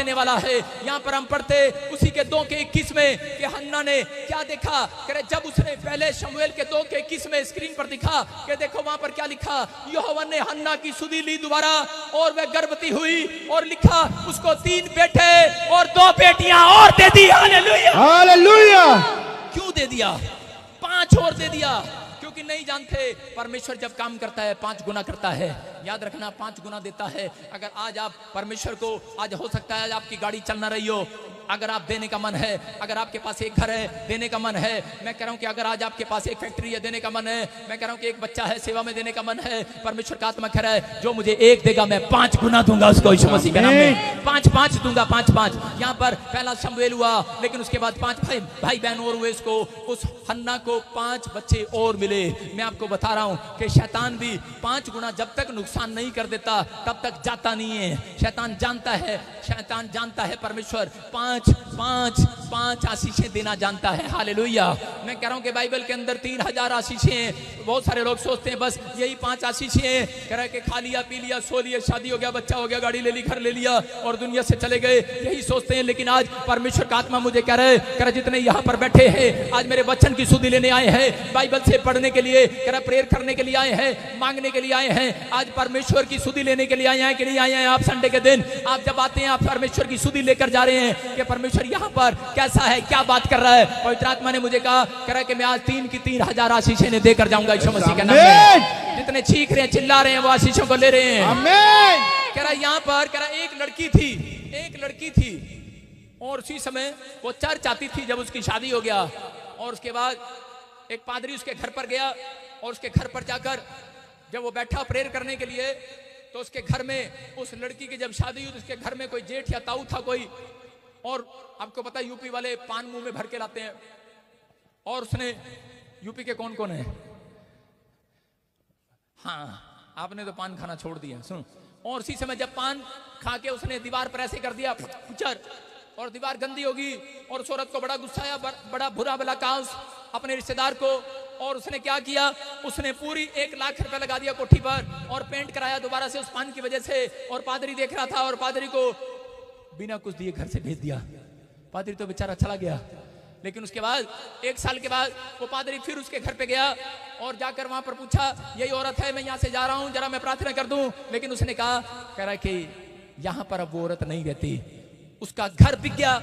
देने वाला है। यहाँ पर हम पढ़ते उसी के 2 के 21 में कि हन्ना ने क्या देखा, कह रहे जब उसने पहले शमूएल के 2 के 21 में स्क्रीन पर दिखा कि देखो वहां पर क्या लिखा, यहोवा ने हन्ना की सुधि ली दोबारा और वह गर्भवती हुई, और लिखा उसको 3 बेटे और 2 बेटियां और दे दी। Hallelujah hallelujah. क्यों दे दिया? 5 और दे दिया, क्योंकि नहीं जानते परमेश्वर जब काम करता है 5 गुना करता है। याद रखना 5 गुना देता है। अगर आज आप परमेश्वर को, आज हो सकता है आज आपकी गाड़ी चल ना रही हो, अगर आप देने का मन है, अगर आपके पास एक घर है देने का मन है, मैं कह रहा हूं कि अगर आज आपके पास एक फैक्ट्री है देने का मन है, मैं कह रहा हूं कि एक बच्चा है सेवा में देने का मन है, परमेश्वर का आत्मा कह रहा है जो मुझे 1 देगा मैं 5 गुना दूंगा उसको यीशु मसीह के नाम में। 5 दूंगा, 5। यहाँ पर पहला शमूएल हुआ, लेकिन उसके बाद 5 भाई बहन और हुए। इसको उस हन्ना को 5 बच्चे और मिले। मैं आपको बता रहा हूं कि शैतान भी 5 गुना जब तक नुकसान नहीं कर देता तब तक जाता नहीं है। शैतान जानता है परमेश्वर 5 आशीषें देना जानता है। हालेलुया। मैं कह रहा हूं कि बाइबल के अंदर 3000 आशीषें हैं। बहुत सारे लोग सोचते हैं बस यही 5 आशीषें हैं, कह रहे कि खा लिया पी लिया सो लिया शादी हो गया बच्चा हो गया गाड़ी ले ली घर ले लिया और दुनिया से चले गए, यही सोचते हैं। लेकिन आज परमेश्वर का आत्मा मुझे कह रहे जितने यहाँ पर बैठे हैं आज मेरे वचन की सुधि लेने आए हैं, बाइबल से पढ़ने के लिए, कह रहा प्रेयर करने के लिए आए हैं, मांगने के लिए आए हैं, आज परमेश्वर की सुधि लेने के लिए आए हैं कि नहीं आए हैं? आप संडे के दिन आप जब आते हैं आप परमेश्वर की सुधि लेकर जा रहे हैं कि परमेश्वर यहाँ पर कैसा है, क्या बात कर रहा है। पवित्र आत्मा ने मुझे कहा, कह रहा कि मैं आज 3,000 आशीषें देकर जाऊंगा यीशु मसीह के नाम में। जितने चीख रहे हैं चिल्ला रहे हैं वो आशीषों को ले रहे हैं। आमीन। कह रहा यहाँ पर, कह रहा एक लड़की थी और उसी समय वो चर्च आती थी जब उसकी शादी हो गया, और उसके बाद एक पादरी उसके घर पर गया और उसके घर पर जाकर जब वो बैठा प्रेयर करने के लिए तो उसके घर में उस लड़की की जब शादी हुई तो उसके घर में कोई जेठ या ताऊ था कोई, और आपको पता है यूपी वाले पान मुंह में भर के लाते हैं, और उसने यूपी के कौन कौन है, हाँ आपने तो पान खाना छोड़ दिया सुन, और उसी समय जब पान खा के उसने दीवार पर ऐसे कर दिया और दीवार गंदी होगी, और उस औरत को बड़ा गुस्सा आया, बड़ा बुरा भला कहा अपने रिश्तेदार को, और उसने क्या किया, उसने पूरी 1 लाख रुपए लगा दिया कोठी पर और पेंट कराया दोबारा से उस पान की वजह से, और पादरी देख रहा था और पादरी को बिना कुछ दिए घर से भेज दिया। पादरी तो बेचारा चला गया। लेकिन उसके बाद 1 साल के बाद वो पादरी फिर उसके घर पे गया और जाकर वहां पर पूछा यही औरत है, मैं यहाँ से जा रहा हूँ जरा मैं प्रार्थना कर दूं। लेकिन उसने कहा, कह रहा कि यहाँ पर अब वो औरत नहीं रहती, उसका घर बिक गया,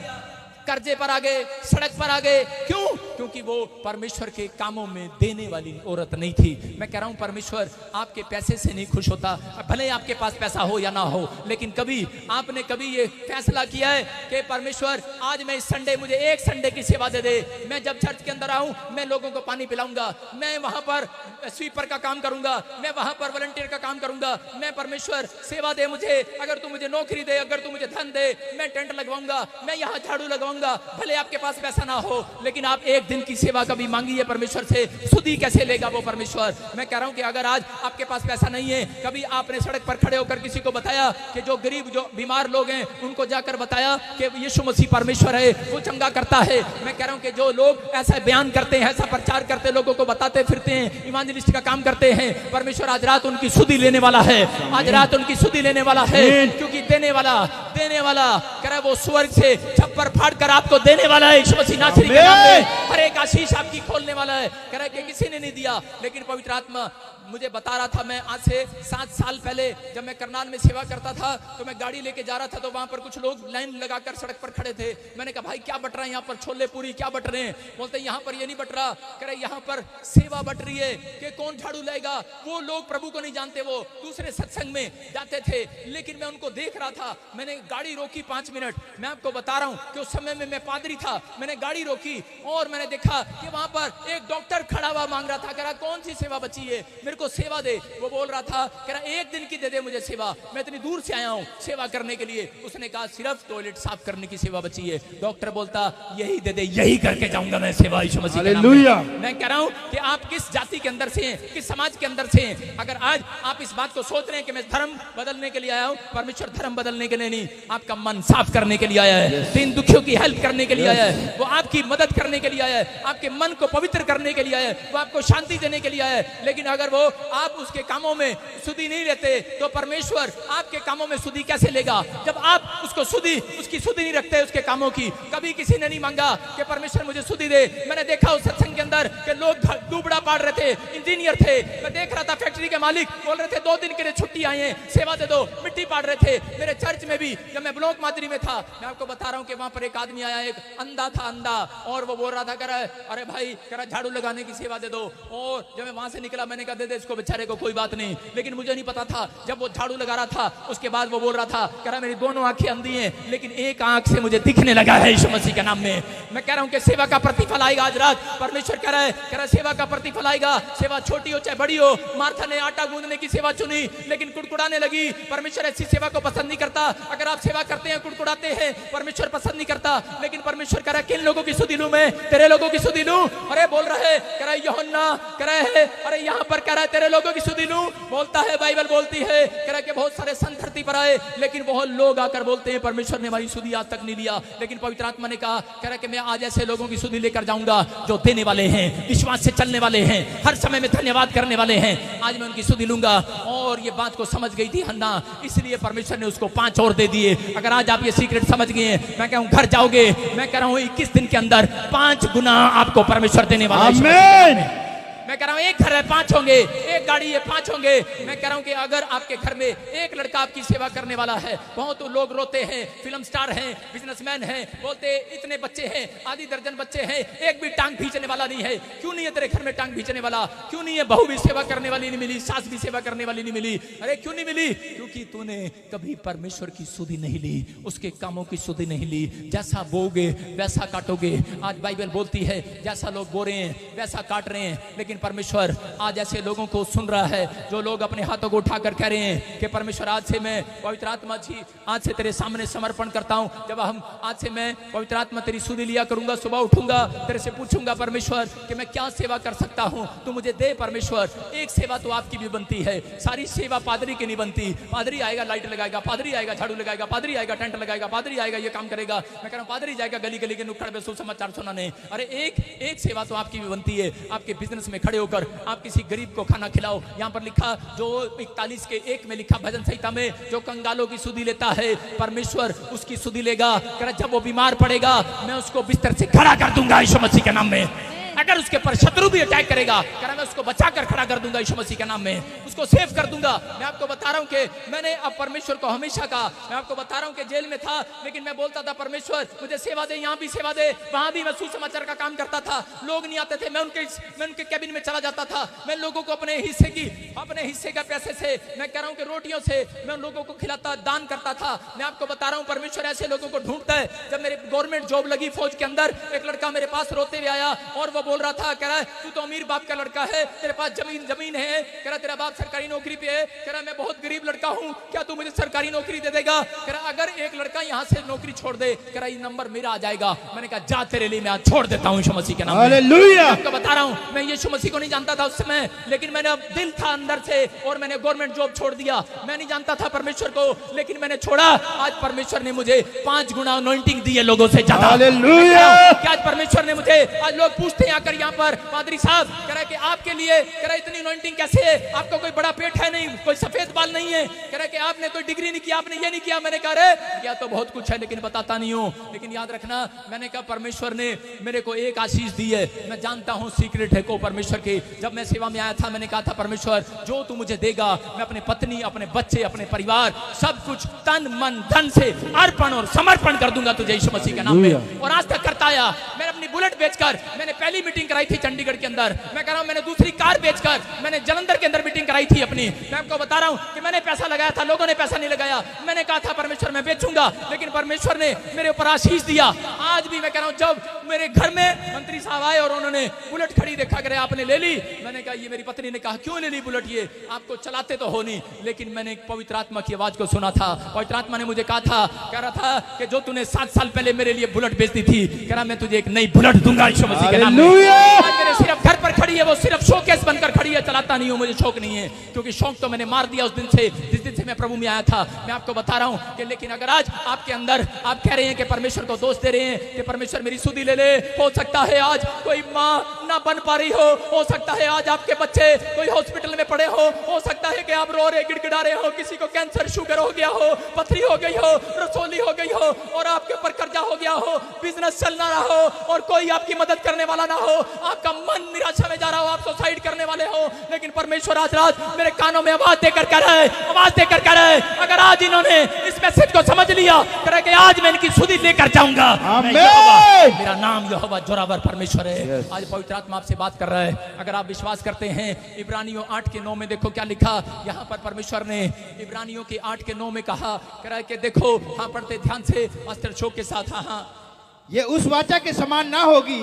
कर्जे पर आ गए, सड़क पर आ गए। क्यों? क्योंकि वो परमेश्वर के कामों में देने वाली औरत नहीं थी। मैं कह रहा हूं परमेश्वर आपके पैसे से नहीं खुश होता, भले आपके पास पैसा हो या ना हो, लेकिन कभी आपने कभी ये फैसला किया है कि परमेश्वर आज मैं इस संडे, मुझे 1 संडे की सेवा दे दे, मैं जब चर्च के अंदर आऊं मैं लोगों को पानी पिलाऊंगा, मैं वहां पर स्वीपर का काम करूंगा, मैं वहां पर वॉलंटियर का काम करूंगा, मैं परमेश्वर सेवा दे मुझे, अगर तू मुझे नौकरी दे, अगर तू मुझे धन दे, मैं टेंट लगवाऊंगा, मैं यहाँ झाड़ू लगवाऊंगा। भले आपके पास पैसा ना हो, लेकिन आप 1 दिन की सेवा कभी मांगी है परमेश्वर से, सुधि कैसे लेगा वो परमेश्वर। मैं कह रहा हूं कि अगर आज आपके पास पैसा नहीं है, कभी आपने सड़क पर खड़े होकर किसी को बताया कि जो गरीब जो बीमार लोग हैं उनको जाकर बताया कि यीशु मसीह परमेश्वर है, वो चंगा करता है। मैं कह रहा हूं कि जो लोग ऐसा बयान करते हैं, ऐसा प्रचार करते, लोगों को बताते फिरते हैं, इवांजेलिस्ट का काम करते हैं, परमेश्वर आज रात उनकी सुधि लेने वाला है, आज रात उनकी सुधि लेने वाला है, क्योंकि देने वाला कह रहा है वो स्वर्ग से छप्पर फाड़ कर आपको देने वाला है। यीशु मसीह नासरी के नाम में हर एक आशीष आपकी खोलने वाला है। कह रहा है कि किसी ने नहीं दिया, लेकिन पवित्र आत्मा मुझे बता रहा था, मैं आज से 7 साल पहले जब मैं करनाल में सेवा करता था तो मैं गाड़ी लेके जा रहा था, तो वहां पर कुछ लोग लाइन लगाकर सड़क पर खड़े थे। मैंने कहा भाई क्या बट रहा है यहाँ पर, छोले पूरी क्या बट रहे हैं? बोलते यहाँ पर ये नहीं बट रहा, कह रहे यहाँ पर सेवा बट रही है कि कौन झाड़ू लाएगा। वो लोग प्रभु को नहीं जानते, वो दूसरे सत्संग में जाते थे, लेकिन मैं उनको देख रहा था। मैंने गाड़ी रोकी 5 मिनट, मैं आपको बता रहा हूँ कि उस समय में मैं पादरी था, मैंने गाड़ी रोकी और मैंने देखा कि वहां पर एक डॉक्टर खड़ा हुआ मांग रहा था, कह रहा कौन सी सेवा बची है, मेरे को सेवा दे। वो बोल रहा था, कह रहा 1 दिन की दे दे मुझे सेवा, मैं इतनी दूर से आया हूँ सेवा करने के लिए। उसने कहा सिर्फ टॉयलेट साफ करने की सेवा बची है। डॉक्टर बोलता यही दे दे, यही करके जाऊंगा मैं सेवा यीशु मसीह के नाम में। मैं कह रहा हूँ कि आप किस जाति के अंदर से हैं, किस समाज के अंदर से हैं, अगर आज आप इस बात को सोच रहे हैं कि मैं धर्म बदलने के लिए आया हूँ, परमेश्वर धर्म बदलने के लिए नहीं, आपका मन साफ करने के लिए आया है, दीन दुखियों की हेल्प करने के लिए आया है, वो आपकी मदद करने के लिए आया है, आपके मन को पवित्र करने के लिए आया है, वो आपको शांति देने के लिए आया है। लेकिन अगर वो आप उसके कामों में सुधि नहीं लेते तो परमेश्वर आपके कामों में सुधि कैसे लेगा? जब आप उसको उसकी सुधि नहीं रखते उसके कामों की। कभी किसी ने नहीं मांगा कि परमेश्वर मुझे सुधि दे। मैंने देखा उस सत्संग के अंदर कि लोग दुबड़ा पाड़ रहे थे, इंजीनियर थे, मैं देख रहा था फैक्ट्री के मालिक बोल रहे थे 2 दिन के लिए छुट्टी आए हैं, सेवा दे दो, मिट्टी पाड़ रहे थे। मेरे चर्च में भी जब मैं ब्लॉक मादरी में था, मैं आपको बता रहा हूं कि वहां पर एक आदमी आया, एक अंधा था, अंधा, और वो बोल रहा था कह रहा है अरे भाई कह रहा झाड़ू लगाने की सेवा दे दो। और जब मैं वहां से निकला मैंने कहा दे दे इसको बेचारे को, कोई बात नहीं। लेकिन मुझे नहीं पता था जब वो झाड़ू लगा रहा था उसके बाद वो बोल रहा था कह रहा मेरी दोनों आंखें अंधी हैं लेकिन एक आंख से मुझे दिखने लगा है यीशु मसीह के नाम में। मैं कह रहा हूं कि सेवा का प्रतिफल आएगा आज रात। परमेश्वर कह रहा है सेवा का प्रतिफल आएगा। सेवा छोटी हो चाहे बड़ी हो। मार्था ने आटा गूंदने की सेवा चुनी लेकिन कुड़कुड़ाने लगी। परमेश्वर ऐसी सेवा को पसंद नहीं करता। अगर आप सेवा करते हैं कुड़कुड़ाते हैं परमेश्वर पसंद नहीं करता। लेकिन परमेश्वर कह रहा है किन लोगों की सुधि लूं मैं? तेरे लोगों की सुधि लूं। अरे बोल रहे कह रहा है यूहन्ना कह रहा है अरे यहाँ पर कह रहा है तेरे लोगों की सुधि लूं। बोलता है बाइबल बोलती है कह रहा है कि बहुत सारे संत धरती पर आए लेकिन बहुत लोग आकर बोलते हैं परमेश्वर ने हमारी सुधि आज तक नहीं लिया। लेकिन पवित्र आत्मा ने कहा कह रहा है कि मैं आज ऐसे लोगों की सुधि लेकर जाऊंगा जो देने वाले हैं, विश्वास से चलने वाले हैं, हर समय में धन्यवाद करने वाले हैं। आज मैं उनकी सुधि लूंगा। और ये बात को समझ गई थी हन्ना, इसलिए परमेश्वर ने उसको 5 और दे दिए। अगर आज आप ये सीक्रेट समझ गए हैं, मैं कह रहा हूं घर जाओगे, मैं कह रहा हूं 21 दिन के अंदर 5 गुना आपको परमेश्वर देने वाला है। आमीन। मैं कह रहा हूं एक घर है 5 होंगे, एक गाड़ी है 5 होंगे। मैं कह रहा हूं कि अगर आपके घर में एक लड़का आपकी सेवा करने वाला है, बहुत लोग रोते हैं, फिल्म स्टार हैं, बिजनेसमैन हैं, बोलते इतने बच्चे हैं, आधी दर्जन बच्चे हैं, एक भी टांग खींचने वाला नहीं है। क्यों नहीं है तेरे घर में टांग खींचने वाला? क्यों नहीं है बहू भी सेवा करने वाली नहीं मिली, सास भी सेवा करने वाली नहीं मिली? अरे क्यों नहीं मिली? क्योंकि तूने कभी परमेश्वर की सुधि नहीं ली, उसके कामों की सुधि नहीं ली। जैसा बोगे वैसा काटोगे। आज बाइबल बोलती है जैसा लोग बो रहे हैं वैसा काट रहे हैं। लेकिन परमेश्वर आज ऐसे लोगों को सुन रहा है जो लोग अपने हाथों को उठाकर कह रहे हैं कि परमेश्वर आज से मैं पवित्र आत्मा जी आज से तेरे सामने समर्पण करता हूं। जब हम आज से मैं पवित्र आत्मा तेरी सुधि लिया करूंगा, सुबह उठूंगा तेरे से पूछूंगा परमेश्वर कि मैं क्या सेवा कर सकता हूं, तू मुझे दे परमेश्वर। एक सेवा तो आपकी भी बनती है, सारी सेवा पादरी की नहीं बनती। पादरी आएगा लाइट लगाएगा, पादरी आएगा झाड़ू लगाएगा, पादरी आएगा टेंट लगाएगा, पादरी आएगा ये काम करेगा। मैं कह रहा हूं पादरी जाएगा गली गली के नुक्कड़ पे सुसमाचार सुनाने। अरे एक सेवा तो आपकी भी बनती है। आपके बिजनेस में खड़े होकर आप किसी गरीब को खाना खिलाओ। यहाँ पर लिखा जो 41 के 1 में लिखा भजन संहिता में, जो कंगालों की सुधि लेता है परमेश्वर उसकी सुधि लेगा। जब वो बीमार पड़ेगा मैं उसको बिस्तर से खड़ा कर दूंगा यीशु मसीह के नाम में। अगर उसके पर शत्रु भी अटैक करेगा मैं उसको बचाकर खड़ा कर दूंगा यीशु मसीह के नाम में, उसको सेव कर दूंगा। मैं आपको बता रहा हूं कि मैंने अब परमेश्वर को हमेशा कहा, मैं आपको बता रहा हूं कि जेल में था लेकिन मैं बोलता था परमेश्वर मुझे सेवा दे, यहाँ भी सेवा दे, वहां भी मैं सुसमाचार का काम करता था। लोग नहीं आते थे, मैं उनके कैबिन में चला जाता था। मैं लोगों को अपने हिस्से का पैसे से, मैं कह रहा हूं कि रोटियों से मैं लोगों को खिलाता, दान करता था। मैं आपको बता रहा हूं परमेश्वर ऐसे लोगों को ढूंढता है। जब मेरे गवर्नमेंट जॉब लगी फौज के अंदर, एक लड़का मेरे पास रोते हुए आया और वो बोल रहा था, कह रहा है तू तो अमीर बाप का लड़का है, तेरे पास जमीन है, कह रहा तेरा बाप सरकारी नौकरी पे है, कह रहा मैं बहुत गरीब लड़का हूं, क्या तू मुझे सरकारी नौकरी दे देगा? कह रहा अगर एक लड़का यहां से नौकरी छोड़ दे, कह रहा ये नंबर मेरा आ जाएगा। मैंने कहा जा तेरे लिए मैं आज छोड़ देता हूं यीशु मसीह के नाम में। हालेलुया। आपको बता रहा हूं मैं यीशु मसीह को नहीं जानता था उस समय, लेकिन मैंने अब दिल था अंदर से और मैंने गवर्नमेंट जॉब छोड़ दिया। मैं नहीं जानता था परमेश्वर को लेकिन मैंने छोड़ा। आज परमेश्वर ने मुझे 5 गुना अनॉइंटिंग दी है लोगों से ज्यादा। हालेलुया। क्या आज परमेश्वर ने मुझे, आज लोग पूछते हैं आकर यहाँ पर पादरी साहब कह रहा है कि आपके लिए कह रहा इतनी अनॉइंटिंग कैसे है? आपको कोई बड़ा पेट है नहीं, कोई सफेद बाल नहीं है, कह रहा है कि आपने कोई डिग्री नहीं की, आपने ये नहीं किया। मैंने कहा रे किया तो बहुत कुछ है लेकिन बताता नहीं हूं। लेकिन याद रखना मैंने कहा परमेश्वर ने मेरे को एक आशीष दी है, मैं जानता हूं सीक्रेट है को परमेश्वर की। जब मैं सेवा में आया था मैंने कहा था परमेश्वर जो तू मुझे देगा मैं अपने पत्नी, अपने बच्चे, अपने परिवार सब कुछ तन मन धन से अर्पण और समर्पण कर दूंगा तुझे यीशु मसीह के नाम में। और आज तक करता आया। मैंने अपनी बुलेट बेचकर मैंने पहली मीटिंग कराई थी चंडीगढ़ के अंदर। मैं कह रहा हूं मैंने दूसरी कार बेचकर मैंने जलंधर के अंदर मीटिंग कराई थी अपनी। मैं आपको बता रहा हूं कि मैंने पैसा लगाया था, लोगों ने पैसा नहीं लगाया। मैंने कहा था परमेश्वर मैं बेचूंगा, लेकिन परमेश्वर ने मेरे ऊपर आशीष दिया। आज भी मैं कह रहा हूं जब मेरे घर में मंत्री साहब आए और उन्होंने बुलेट खड़ी देखा करे आपने ले ली, मैंने कहा ये मेरी पत्नी ने कहा क्यों ले ली बुलेट, ये आपको चलाते तो हो नहीं। लेकिन मैंने एक पवित्र आत्मा की आवाज को सुना था। पवित्र आत्मा ने मुझे कहा था, कह रहा था कि जो तूने 7 साल पहले मेरे लिए बुलेट बेच दी थी, कह रहा मैं तुझे एक नई बुलेट दूंगा यीशु मसीह के नाम में। मेरे सिर्फ घर पर खड़ी है, वो सिर्फ शोकेस बनकर खड़ी है, चलाता नहीं हूँ, मुझे शौक नहीं है, क्योंकि शौक तो मैंने मार दिया उस दिन से, जिस दिन से मैं प्रभु में आया था। मैं आपको बता रहा हूँ कि लेकिन अगर आज आपके अंदर आप कह रहे हैं कि परमेश्वर को दोष दे रहे हैं कि परमेश्वर मेरी सुधि ले ले, हो सकता है आज कोई माँ ना बन पा रही हो सकता है आज आपके बच्चे कोई हॉस्पिटल में पड़े हो सकता है कि आप रो रहे गिड़गिड़ा रहे हो, किसी को कैंसर शुगर हो गया हो, पथरी हो गई हो, रसोली हो गई हो और आपके ऊपर कर्जा हो गया हो, बिजनेस चल ना रहा हो और कोई आपकी मदद करने वाला ना हो, आपका मन निराशा में जा रहा हो, आप सुसाइड करने वाले हो, लेकिन परमेश्वर आज रात मेरे कानों में आवाज देकर कह रहा है, आवाज देकर कह रहा है, अगर आज इन्होंने इस मैसेज को समझ लिया करे कि आज मैं इनकी सुधि लेकर जाऊंगा, मेरा नाम यहोवा जोरावर परमेश्वर है। आज पवित्र आत्मा आपसे बात कर रहा है, अगर आप विश्वास करते हैं। इब्रानियों 8:9 में देखो क्या लिखा, यहाँ पर परमेश्वर ने इब्रानियों के 8:9 में कहा कि देखो, हाँ पढ़ते ध्यान से अस्त्र शोक के साथ, हाँ ये उस वाचा के समान ना होगी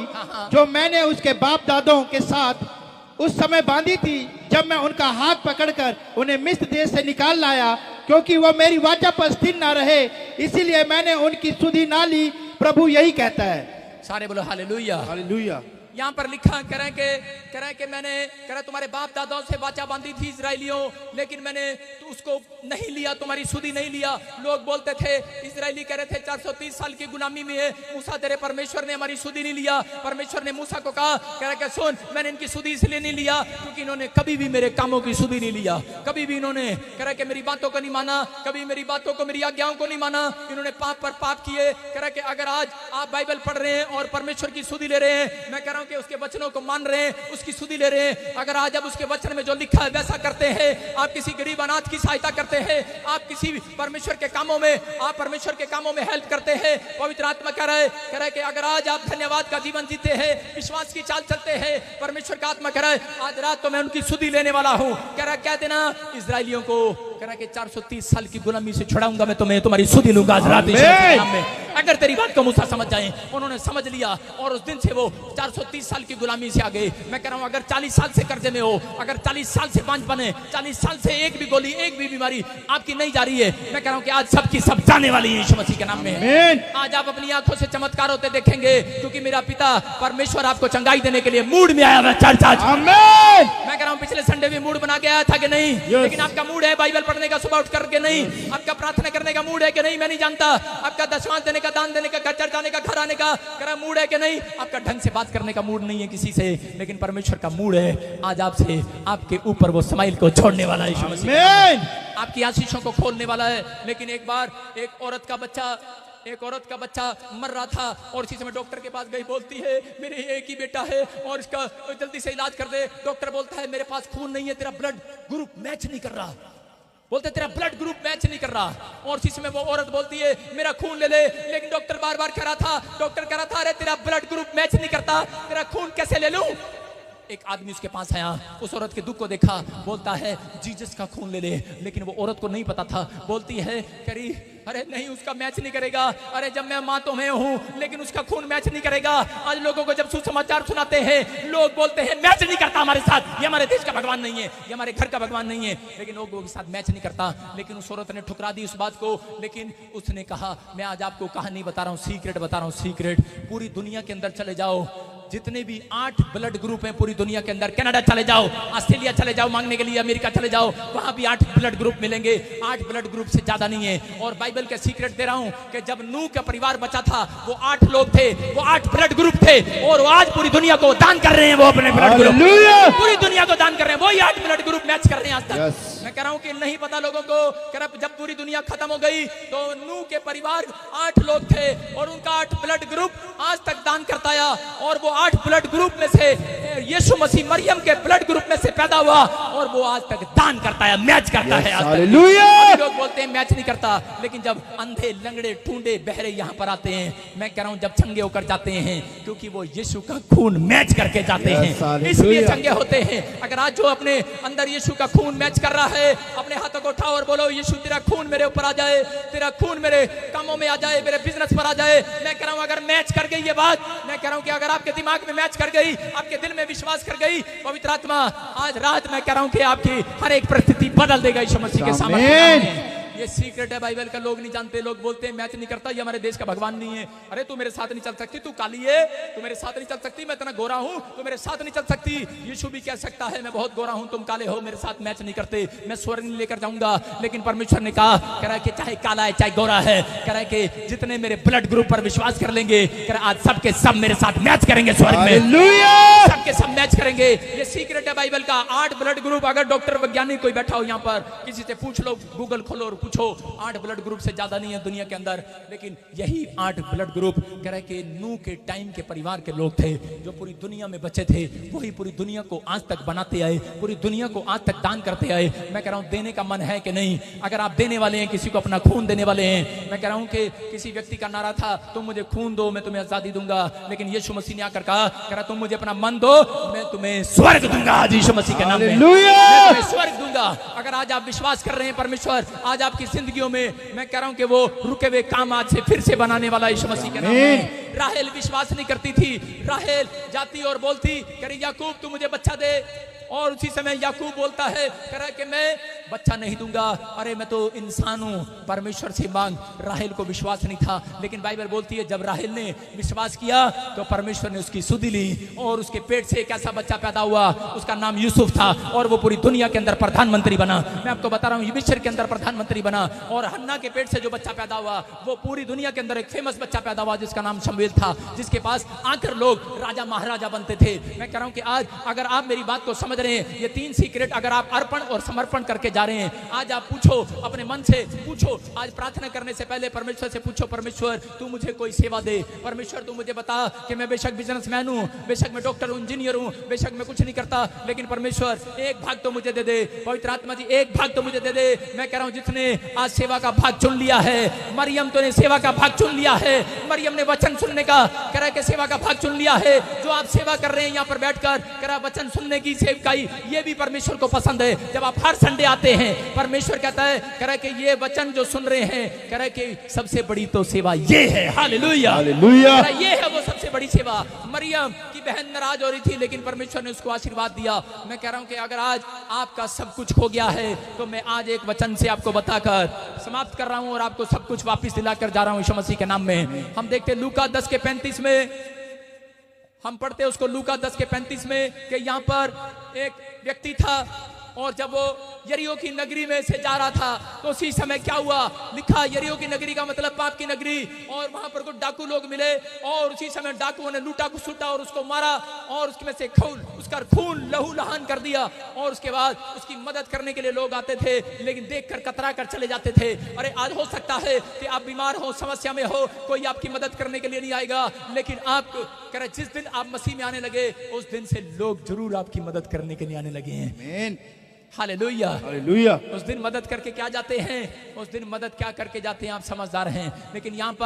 जो मैंने उसके बाप दादों के साथ उस समय बांधी थी, जब मैं उनका हाथ पकड़कर उन्हें मिस्र देश से निकाल लाया, क्योंकि वह मेरी वाचा पर स्थिर ना रहे, इसीलिए मैंने उनकी सुधि ना ली, प्रभु यही कहता है। सारे बोलो हालेलुया, हालेलुया। यहाँ पर लिखा कह रहे कि मैंने तुम्हारे बाप दादाओं से वाचा बांधी थी इजराइलियों, लेकिन मैंने उसको नहीं लिया, तुम्हारी सुधि नहीं लिया। लोग बोलते थे, इजराइली कह रहे थे 430 साल की गुलामी में है मूसा, तेरे परमेश्वर ने हमारी सुधि नहीं लिया। परमेश्वर ने मूसा को कहा, कह रहे कि सुन, मैंने इनकी सुधि इसलिए नहीं लिया क्योंकि इन्होंने कभी भी मेरे कामों की सुधि नहीं लिया, कभी भी इन्होंने कह रहे कि मेरी बातों को नहीं माना, कभी मेरी बातों को, मेरी आज्ञाओं को नहीं माना, इन्होंने पाप पर पाप किए। कह रहे कि अगर आज आप बाइबल पढ़ रहे हैं और परमेश्वर की सुधि ले रहे हैं, मैं कह रहा हूं कि उसके वचनों को मान रहे हैं, उसकी सुधि ले रहे हैं, अगर आज अब उसके वचन में जो लिखा है वैसा करते हैं, आप किसी गरीब अनाथ की सहायता करते हैं, आप किसी परमेश्वर के कामों में, आप परमेश्वर के कामों में हेल्प करते हैं, पवित्र आत्मा कह रहा है कि अगर आज आप धन्यवाद का जीवन जीते हैं, विश्वास की चाल चलते हैं, परमेश्वर का आत्मा कह रहा है आज रात तो मैं उनकी सुधि लेने वाला हूं। कह रहा है कह देना इजराइलियों को, कह रहा है कि 430 साल की गुलामी से छुड़ाऊंगा मैं तुम्हें, तुम्हारी सुधि लूंगा आज रात में। अगर तेरी बात को मूसा समझ जाए, उन्होंने समझ लिया और उस दिन से वो 430 साल की गुलामी से आ गए। मैं कह रहा हूं अगर 40 साल से कर्जे में हो, अगर 40 साल से बांझ बने, 40 साल से एक भी गोली, एक भी बीमारी आपकी नहीं जा रही है, मैं कह रहा हूं कि आज सबकी सब जाने वाली है यीशु मसीह के नाम में। आज आप अपनी आंखों से चमत्कार होते देखेंगे, क्योंकि मेरा पिता परमेश्वर आपको चंगाई देने के लिए मूड में आया हुआ चर्च आज। मैं कह रहा हूं पिछले संडे भी मूड बना के आया था कि नहीं, लेकिन आपका मूड है बाइबल पढ़ने का सुबह उठ करके नहीं, आपका प्रार्थना करने का मूड है कि नहीं मैं नहीं जानता, आपका दशमांश देने का, दान देने का, घर चर्च जाने का, घर आने का मूड है कि नहीं, आपका ढंग से बात करने का मूड नहीं है किसी से, लेकिन परमेश्वर का मूड है आज आपसे, आपके ऊपर वो स्माइल को छोड़ने वाला है यीशु मसीह, आपकी आशीषों को खोलने वाला है। लेकिन एक बार एक औरत का बच्चा मर रहा था और इसी समय डॉक्टर के पास गई, बोलती है मेरे एक ही बेटा है और इसका जल्दी से इलाज कर दे। डॉक्टर बोलता है मेरे पास खून नहीं है, तेरा ब्लड ग्रुप मैच नहीं कर रहा, बोलते तेरा ब्लड ग्रुप मैच नहीं कर रहा, और इसी समय वो औरत बोलती है मेरा खून ले ले, लेकिन डॉक्टर बार बार कह रहा था अरे तेरा ब्लड ग्रुप मैच नहीं करता, तेरा खून कैसे ले लूं। एक आदमी उसके पास आया, उस औरत के दुख को देखा, बोलता है जीसस का खून ले ले, लेकिन वो औरत को नहीं पता था, बोलती है करी अरे नहीं उसका मैच नहीं करेगा, अरे जब मैं माँ तो मैं हूँ लेकिन उसका खून मैच नहीं करेगा। आज लोगों को जब सुसमाचार सुनाते हैं लोग बोलते हैं मैच नहीं करता हमारे साथ, ये हमारे देश का भगवान नहीं है, ये हमारे घर का भगवान नहीं है, लेकिन लोगों के साथ मैच नहीं करता। लेकिन उस औरत ने ठुकरा दी उस बात को, लेकिन उसने कहा मैं आज आपको कहानी बता रहा हूँ, सीक्रेट बता रहा हूँ, सीक्रेट। पूरी दुनिया के अंदर चले जाओ, जितने भी 8 ब्लड ग्रुप हैं पूरी दुनिया के अंदर, कनाडा चले जाओ, ऑस्ट्रेलिया चले जाओ मांगने के लिए, अमेरिका चले जाओ, वहां भी 8 ब्लड ग्रुप मिलेंगे, 8 ब्लड ग्रुप से ज्यादा नहीं है। और बाइबल के सीक्रेट दे रहा हूं कि जब नूह का परिवार बचा था वो 8 लोग थे, वो 8 ब्लड ग्रुप थे, और आज पूरी दुनिया को दान कर रहे हैं, वो अपने ब्लड ग्रुप पूरी दुनिया को दान कर रहे हैं, वही 8 ब्लड ग्रुप मैच कर रहे हैं आज तक। मैं कह रहा हूं कि नहीं पता लोगों को, जब पूरी दुनिया खत्म हो गई तो नूह के परिवार 8 लोग थे और उनका 8 ब्लड ग्रुप आज तक दान करता है, और वो 8 ब्लड ग्रुप में से यीशु मसीह मरियम के ब्लड ग्रुप में से पैदा हुआ और वो आज तक दान करता है, मैच करता है। हालेलुया। लोग बोलते हैं मैच नहीं करता, लेकिन जब अंधे लंगड़े टूंडे बहरे यहाँ पर आते हैं, मैं कह रहा हूँ जब चंगे होकर जाते हैं, क्योंकि वो यीशु का खून मैच करके जाते हैं, इसलिए चंगे होते हैं। अगर आज जो अपने अंदर यीशु का खून मैच कर रहा है, अपने हाथों को उठाओ और बोलो यीशु तेरा खून मेरे ऊपर आ जाए, तेरा खून मेरे कामों में आ जाए, मेरे बिजनेस पर आ जाए। मैं कह रहा हूँ अगर मैच कर गई ये बात, मैं कह रहा हूँ कि अगर आपके दिमाग में मैच कर गई, आपके दिल में विश्वास कर गई, पवित्र आत्मा आज रात मैं कह रहा हूं कि आपकी हर एक परिस्थिति बदल देगा यीशु मसीह के सामने। ये सीक्रेट है बाइबल का, लोग नहीं जानते। लोग बोलते हैं मैच नहीं करता, ये हमारे देश का भगवान नहीं है। अरे तू मेरे साथ नहीं चल सकती, तू काली है, तू मेरे साथ नहीं चल सकती, मैं इतना गोरा हूं, तू मेरे साथ नहीं चल सकती। यीशु भी कह सकता है मैं बहुत गोरा हूं, तुम काले हो, मेरे साथ मैच नहीं करते, मैं स्वर्ग नहीं लेकर जाऊंगा। लेकिन परमेश्वर ने कहा, कह रहा है कि चाहे काला है चाहे गोरा है, कह रहा है कि जितने मेरे ब्लड ग्रुप पर विश्वास कर लेंगे, कह रहा आज सबके सब मेरे साथ मैच करेंगे स्वर्ग में, सबके सब मैच करेंगे। ये सीक्रेट है बाइबल का। 8 ब्लड ग्रुप, अगर डॉक्टर वैज्ञानिक कोई बैठा हो यहाँ पर, किसी से पूछ लो, गूगल खोलो और पूछो, 8 ब्लड ग्रुप से ज्यादा नहीं है दुनिया के अंदर। लेकिन यही 8 ब्लड ग्रुप कह रहे कि नूह के टाइम के परिवार के लोग थे जो पूरी दुनिया में बचे थे, वही पूरी दुनिया को आज तक बनाते आए, पूरी दुनिया को आज तक दान करते आए। मैं कह रहा हूं देने का मन है कि नहीं? अगर आप देने वाले हैं, किसी को अपना खून देने वाले हैं, मैं कह रहा हूं कि किसी व्यक्ति का नारा था, तुम मुझे खून दो मैं तुम्हें आजादी दूंगा, लेकिन यीशु मसीह ने आकर कहा, कह रहा तुम मुझे अपना मन दो मैं तुम्हें स्वर्ग दूंगा। आज यीशु मसीह के नाम में मैं तुम्हें स्वर्ग दूंगा। अगर आज आप विश्वास कर रहे हैं, परमेश्वर आज आपकी जिंदगियों में, मैं कह रहा हूं कि वो रुके हुए काम आज से फिर से बनाने वाला यीशु मसीह के नाम में। राहेल विश्वास नहीं करती थी, राहेल जाती और बोलती, कह रही याकूब तू मुझे बच्चा दे, और उसी समय याकूब बोलता है, कह रहा कि मैं बच्चा नहीं दूंगा। अरे मैं तो इंसान हूं, परमेश्वर से मांग। राहेल को विश्वास नहीं था, लेकिन बाइबल बोलती है जब राहेल ने विश्वास किया तो परमेश्वर ने उसकी सुधि ली और उसके पेट से एक ऐसा बच्चा पैदा हुआ, उसका नाम यूसुफ था, और वो पूरी दुनिया के अंदर प्रधानमंत्री बना। मैं आपको बता रहा हूं, मिस्र के अंदर प्रधानमंत्री बना, और हन्ना के पेट से जो बच्चा पैदा हुआ वो पूरी दुनिया के अंदर एक फेमस बच्चा पैदा हुआ जिसका नाम शमूएल था, जिसके पास आकर लोग राजा महाराजा बनते थे। मैं कह रहा हूं कि आज अगर आप मेरी बात को समझ रहे हैं, ये 3 सीक्रेट अगर आप अर्पण और समर्पण करके जा रहे हैं, आज आप पूछो अपने मन से, पूछो आज प्रार्थना करने से पहले परमेश्वर से पूछो, परमेश्वर तू मुझे कोई सेवा दे, परमेश्वर तू मुझे बता कि मैं बेशक बिजनेसमैन हूं, बेशक मैं डॉक्टर हूं, इंजीनियर हूं, बेशक मैं कुछ नहीं करता, लेकिन परमेश्वर एक भाग तो मुझे दे दे, पवित्र आत्मा जी एक भाग तो मुझे दे दे। मैं कह रहा हूं जिसने आज सेवा का भाग चुन लिया है, मरियम तो ने सेवा का भाग चुन लिया है, मरियम ने वचन सुनने का कह रहा है कि सेवा का भाग चुन लिया है। जो आप सेवा कर रहे हैं यहाँ पर बैठकर, कह रहा वचन सुनने की सेवकाई, ये भी परमेश्वर को पसंद है। जब आप हर संडे आते हैं, परमेश्वर कहता है, कह रहा है कि ये वचन जो सुन रहे हैं, कह रहा है कि सबसे बड़ी तो सेवा ये है। हालेलुया, हालेलुया, ये है वो सबसे बड़ी सेवा। मरियम की बहन नाराज हो रही थी, लेकिन परमेश्वर ने उसको आशीर्वाद दिया। मैं कह रहा हूं कि अगर आज आपका सब कुछ खो गया है, तो मैं आज एक वचन से आपको बताकर समाप्त कर रहा हूं और आपको सब कुछ वापस दिलाकर जा रहा हूं यीशु मसीह के नाम में। हम देखते लूका 10 के 35 में, हम पढ़ते उसको लूका 10 के 35 में कि यहाँ पर एक व्यक्ति था, और जब वो यरीहो की नगरी में से जा रहा था तो उसी समय क्या हुआ, लिखा यरीहो की नगरी का मतलब पाप की नगरी, और वहां पर कुछ डाकू लोग मिले, और उसी समय डाकुओं ने लूटा को सूटा और उसको मारा, और उसमें से उसका खून लहू लहान कर दिया। और उसके बाद उसकी मदद करने के लिए लोग आते थे, लेकिन देखकर कतरा कर चले जाते थे। अरे आज हो सकता है कि आप बीमार हो, समस्या में हो, कोई आपकी मदद करने के लिए नहीं आएगा, लेकिन आप कह रहे जिस दिन आप मसीह में आने लगे, उस दिन से लोग जरूर आपकी मदद करने के लिए आने लगे हैं। Hallelujah, hallelujah. उस दिन मदद करके क्या जाते हैं, उस दिन मदद क्या करके जाते हैं, आप समझदार हैं। लेकिन यहाँ पर